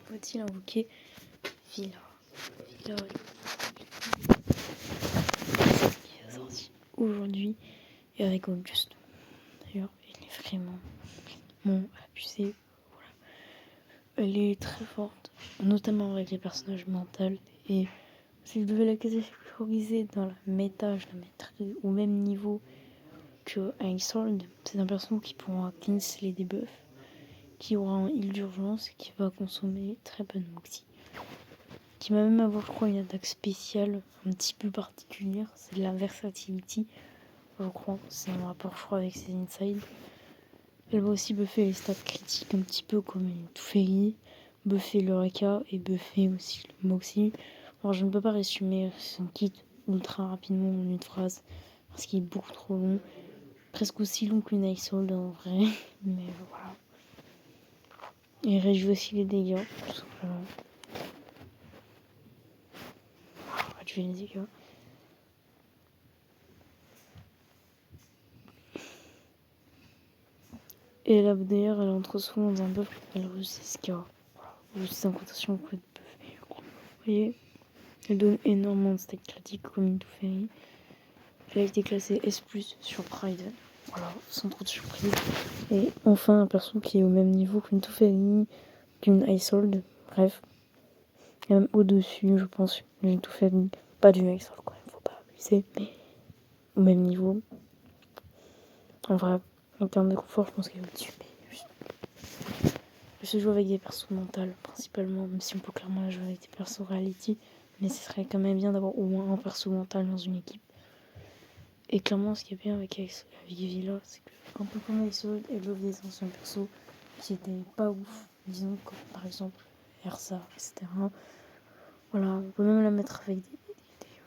faut-il invoquer Villa. Villa qui est sorti aujourd'hui et avec Auguste. D'ailleurs, il est vraiment abusé. Voilà. Elle est très forte, notamment avec les personnages mentaux. Et si je devais la catégoriser dans la méta, je la mettrais au même niveau que Icehold. C'est un perso qui pourra cleanse les debuffs, qui aura un heal d'urgence et qui va consommer très peu de moxie. Qui va même avoir, je crois, une attaque spéciale un petit peu particulière. C'est de la versatility, je crois. C'est un rapport, je crois, avec ses insides. Elle va aussi buffer les stats critiques un petit peu comme une Teferi, buffer le Reka et buffer aussi le Moxie. Alors je ne peux pas résumer son kit ultra rapidement en une phrase parce qu'il est beaucoup trop long. Presque aussi long qu'une Icehold en vrai, mais voilà. Et il réduit aussi les dégâts, tout simplement. Réduit les dégâts. Et là d'ailleurs elle entre souvent dans un buff qui s'appelle Rusiska. Voilà. Juste incantation coup de buff. Vous voyez, elle donne énormément de stacks critiques comme une Teferi. Elle a été classée S+, sur Pride. Voilà, sans trop de surprise. Et enfin, un perso qui est au même niveau qu'une Teferi, qu'une Icehold. Bref. Et même au-dessus, je pense, d'une Teferi. Pas d'une Icehold, quand même, faut pas abuser. Mais au même niveau. En vrai, en termes de confort, je pense qu'elle est au-dessus. Mais juste... Je se joue avec des persos mentales, principalement, même si on peut clairement jouer avec des persos reality. Mais ce serait quand même bien d'avoir au moins un perso mental dans une équipe. Et clairement, ce qui est bien avec Villa, c'est que, un peu comme Icehold, elle offre des anciens persos qui étaient pas ouf, disons, comme par exemple Ersa, etc. Voilà, on peut même la mettre avec des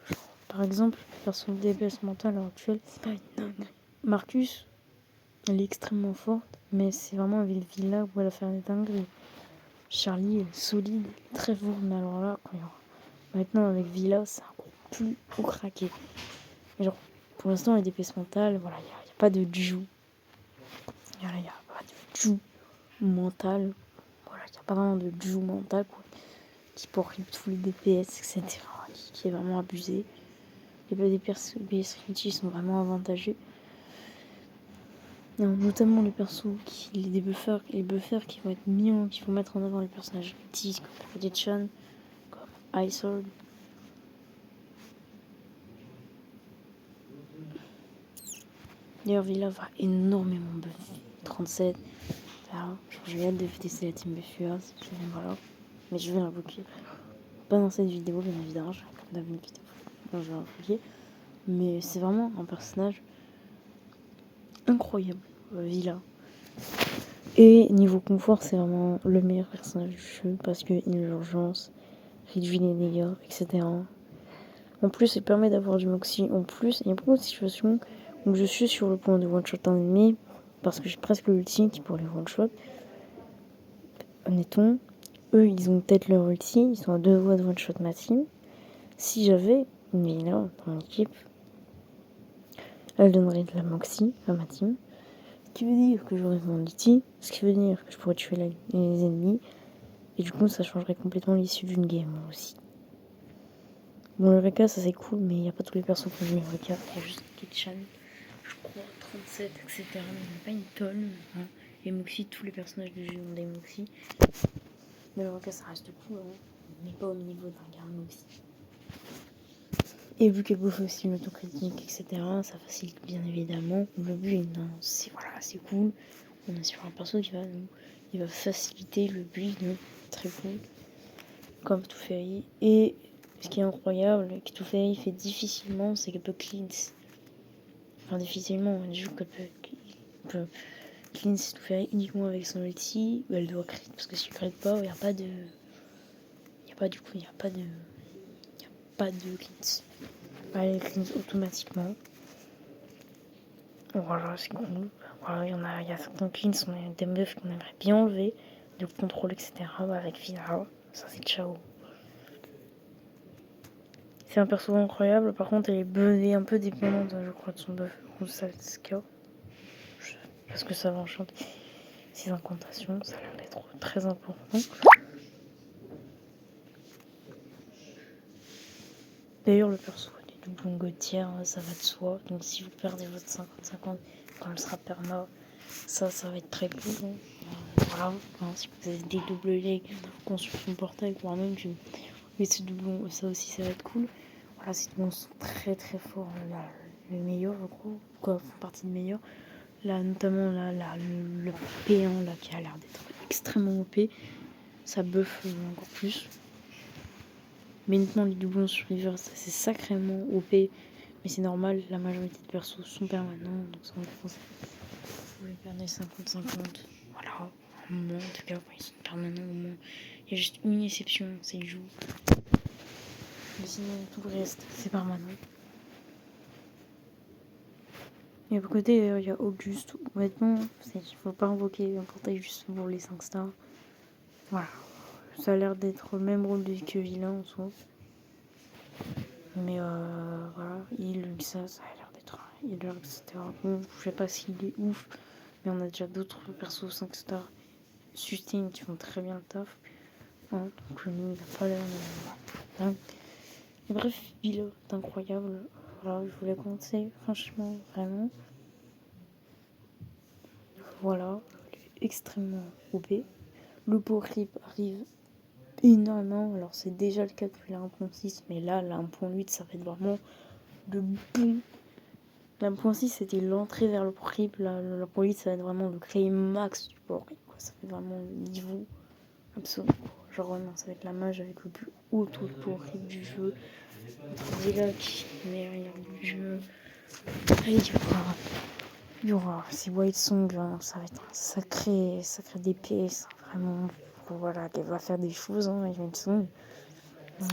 genre, par exemple, le perso de DPS mental à l'heure actuelle, c'est pas une dinguerie. Marcus, elle est extrêmement forte, mais c'est vraiment avec Villa où elle va faire des dingueries. Charlie, elle est solide, elle est très forte, mais alors là, maintenant avec Villa, c'est un coup plus au craqué. Genre, pour l'instant, les DPS mentales, voilà, il n'y a pas de joue. Il n'y a pas de joue mental. Voilà, il n'y a pas vraiment de joue mental, quoi. Qui pour tous les DPS, etc. Qui est vraiment abusé. Les DPS qui sont vraiment avantageux. Non, notamment les persos, les buffers qui vont être mignons, qui vont mettre en avant les personnages ultis, comme Prodigy, comme Icehold. D'ailleurs, Villa va énormément buffer. 37. Voilà. J'ai hâte de tester la team Buffuaz. Voilà. Mais je vais l'invoquer. Pas dans cette vidéo, bien évidemment. Je vais l'invoquer. Mais c'est vraiment un personnage incroyable. Villa. Et niveau confort, c'est vraiment le meilleur personnage du jeu. Parce que il a l'urgence, réduit les dégâts, etc. En plus, il permet d'avoir du moxie. En plus, il y a beaucoup de situations où je suis sur le point de one-shot un ennemi. Parce que j'ai presque l'ulti qui pourrait les one-shot. Admettons, eux ils ont peut-être leur ulti, ils sont à 2 voix de one-shot ma team. Si j'avais une Villa dans mon équipe, elle donnerait de la moxie à ma team. Ce qui veut dire que j'aurais mon ulti, ce qui veut dire que je pourrais tuer les ennemis. Et du coup, ça changerait complètement l'issue d'une game aussi. Bon, le Reka, ça c'est cool, mais il n'y a pas tous les persos qui ont le Reka. Il y a juste Kitchan, je crois, 37, etc. Mais il n'y a pas une tonne. Hein. Et Moxie, tous les personnages du jeu ont des Moxie. Mais le Reka, ça reste cool, hein. Mais pas au niveau d'un garde Moxie. Et vu qu'elle bouffe aussi l'autocritique, etc., ça facilite bien évidemment le build. Hein. C'est cool. On est sur un perso qui va faciliter le build, très cool. Comme Teferi. Et ce qui est incroyable, que Teferi fait difficilement, c'est qu'elle peut cleanse. Enfin, difficilement, du coup, qu'elle peut cleanse Teferi uniquement avec son ulti, ou elle doit crit, parce que si tu crit pas, il n'y a pas de. Il n'y a pas de cleanse. Elle cleanse automatiquement. Voilà, c'est cool. Voilà, il y a certains cleans, on a des meufs qu'on aimerait bien enlever, de contrôle, etc. Avec Villa, ça c'est ciao. C'est un perso incroyable, par contre elle est buzzée, un peu dépendante, je crois, de son buff Rusalska. Parce que ça va enchanter ses incantations, ça a l'air d'être très important. D'ailleurs, le perso des doublons gouttières, ça va de soi. Donc si vous perdez votre 50-50 quand elle sera perma, ça va être très cool. Hein. Voilà, si vous avez des double legs, construction portail, voire même que ce doublon, ça aussi ça va être cool. Voilà, ces doublons sont très très forts. Là, le meilleur, je crois, quoi, font partie de meilleurs. Là, notamment là, le P1 là, qui a l'air d'être extrêmement OP. Ça buff encore plus. Mais maintenant, les doublons sur River, c'est sacrément OP. Mais c'est normal, la majorité de persos sont permanents. Donc ça, vous les perdez 50-50. Voilà. Au moins, en tout cas, ils sont permanents au moins. Il y a juste une exception, c'est Jou. Mais sinon, tout le reste, c'est permanent. Et à côté, il y a Auguste. Honnêtement, il faut pas invoquer un portail juste pour les 5 stars. Voilà. Ça a l'air d'être le même rôle que vilain en soi. Mais voilà, ça a l'air d'être un healer, etc. Bon, je sais pas s'il est ouf, mais on a déjà d'autres persos 5 stars sustain qui font très bien le taf. Hein, donc lui, il a pas l'air dingue. Et bref, il est incroyable. Voilà, je voulais commencer, franchement, vraiment. Voilà, il est extrêmement OP. Le power creep arrive énormément. Alors, c'est déjà le cas depuis la 1.6, mais là, la 1.8, ça va être vraiment le bon. La 1.6, c'était l'entrée vers le power creep. La 1.8, ça va être vraiment le créer max du power creep. Ça va être vraiment le niveau absolu. Genre, vraiment, ça va être la mage avec le plus haut taux de power creep du jeu. Dilac, meilleur du jeu. Et il y aura ces White Song, ça va être un sacré DPS, vraiment, voilà, elle va faire des choses, hein, White Song.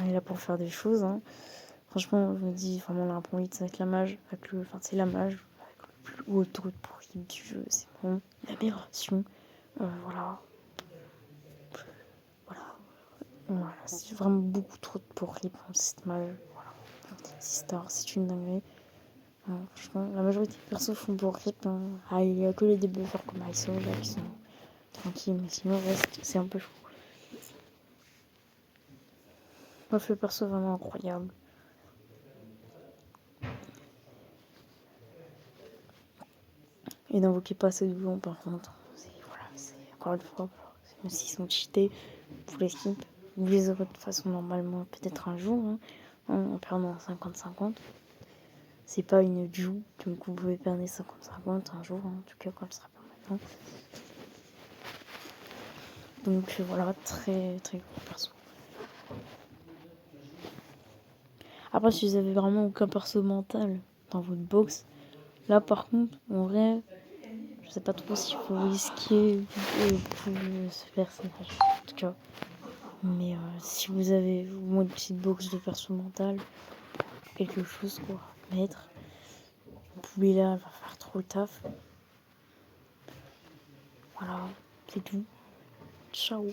Elle est là pour faire des choses, hein. Franchement, je me dis, vraiment, la 1.8, ça va être la mage, c'est la mage, avec le plus haut taux de pourri du jeu, c'est vraiment une aberration. Voilà, c'est vraiment beaucoup trop de pourri pour cette mage, voilà. 6 stars, c'est une dinguerie. Franchement, la majorité des persos font pour rythme. Hein. Ah, il y a que les débuffeurs comme ISO là qui sont tranquilles, mais sinon le reste c'est un peu chaud. Bref, le perso est vraiment incroyable. Et n'invoquez pas ce doublon par contre. C'est encore une fois, même s'ils sont cheatés, vous les skip. Vous les aurez de façon normalement peut-être un jour, hein, en perdant 50-50. C'est pas une joue, donc vous pouvez perdre 50-50 un jour, hein, en tout cas quand elle sera pas maintenant. Donc voilà, très très gros perso. Après, si vous avez vraiment aucun perso mental dans votre box, là par contre, en vrai, je sais pas trop s'il faut risquer pour ce personnage. En tout cas. Mais si vous avez au moins une petite box de perso mental, quelque chose quoi, mettre, vous pouvez là, elle va faire trop le taf. Voilà, c'est tout. Ciao.